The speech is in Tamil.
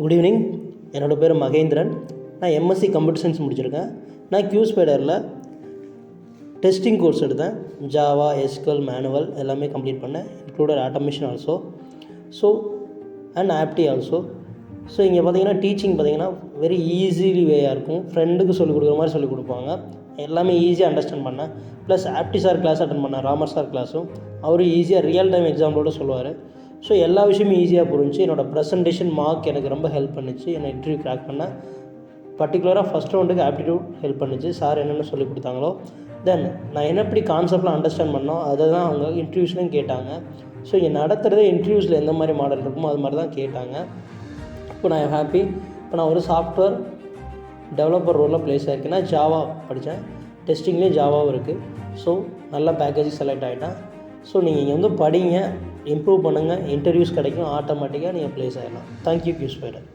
Good evening. என்னோடய பேர் மகேந்திரன். நான் எம்எஸ்சி கம்ப்யூட்டர் சயின்ஸ் முடிச்சிருக்கேன். நான் கியூஸ்பைடரில் டெஸ்டிங் கோர்ஸ் எடுத்தேன். ஜாவா, எஸ்கியூஎல், மேனுவல் எல்லாமே கம்ப்ளீட் பண்ணேன். Included automation also. அண்ட் ஆப்டி ஆல்சோ. இங்கே பார்த்தீங்கன்னா டீச்சிங் பார்த்தீங்கன்னா வெரி ஈஸிலி வேயாக இருக்கும். ஃப்ரெண்டுக்கு சொல்லிக் கொடுக்குற மாதிரி சொல்லிக் கொடுப்பாங்க. எல்லாமே ஈஸியாக அண்டர்ஸ்டாண்ட் பண்ணேன். ப்ளஸ் ஆப்டி சார் கிளாஸ் அட்டன் பண்ணேன். ராமர் சார் கிளாஸும் அவரும் ஈஸியாக ரியல் டைம் எக்ஸாம்பிளோட சொல்லுவார். எல்லா விஷயமும் ஈஸியாக புரிஞ்சு என்னோடய ப்ரெசன்டேஷன் மார்க் எனக்கு ரொம்ப ஹெல்ப் பண்ணிச்சு. என்னை இன்டர்வியூ கிராக் பண்ண பர்டிகுலராக ஃபஸ்ட் ரவுண்டுக்கு ஆப்டிடியூட் ஹெல்ப் பண்ணிச்சு. சார் என்னென்ன சொல்லி கொடுத்தாங்களோ தென் நான் என்ன எப்படி கான்செப்ட்லாம் அண்டர்ஸ்டாண்ட் பண்ணோம் அதை தான் அவங்க இன்டர்வியூஸ்லையும் கேட்டாங்க. இங்கே நடத்துகிறதே இன்டர்வியூஸில் எந்த மாதிரி மாடல் இருக்குமோ அது மாதிரி தான் கேட்டாங்க. இப்போ நான் ஹாப்பி. இப்போ நான் ஒரு சாஃப்ட்வேர் டெவலப்பர் ரோலில் ப்ளேஸ் ஆகிருக்கேன்னா ஜாவா படித்தேன். டெஸ்டிங்லேயும் ஜாவாவும் இருக்குது. நல்ல பேக்கேஜ் செலக்ட் ஆகிட்டேன். நீங்கள் இங்கே வந்து படிங்க, இம்ப்ரூவ் பண்ணுங்கள், இன்டர்வியூஸ் கிடைக்கும், ஆட்டோமேட்டிக்காக நீங்கள் ப்ளேஸ் ஆகிடலாம். தேங்க்யூ கியூஸ்பைடர்.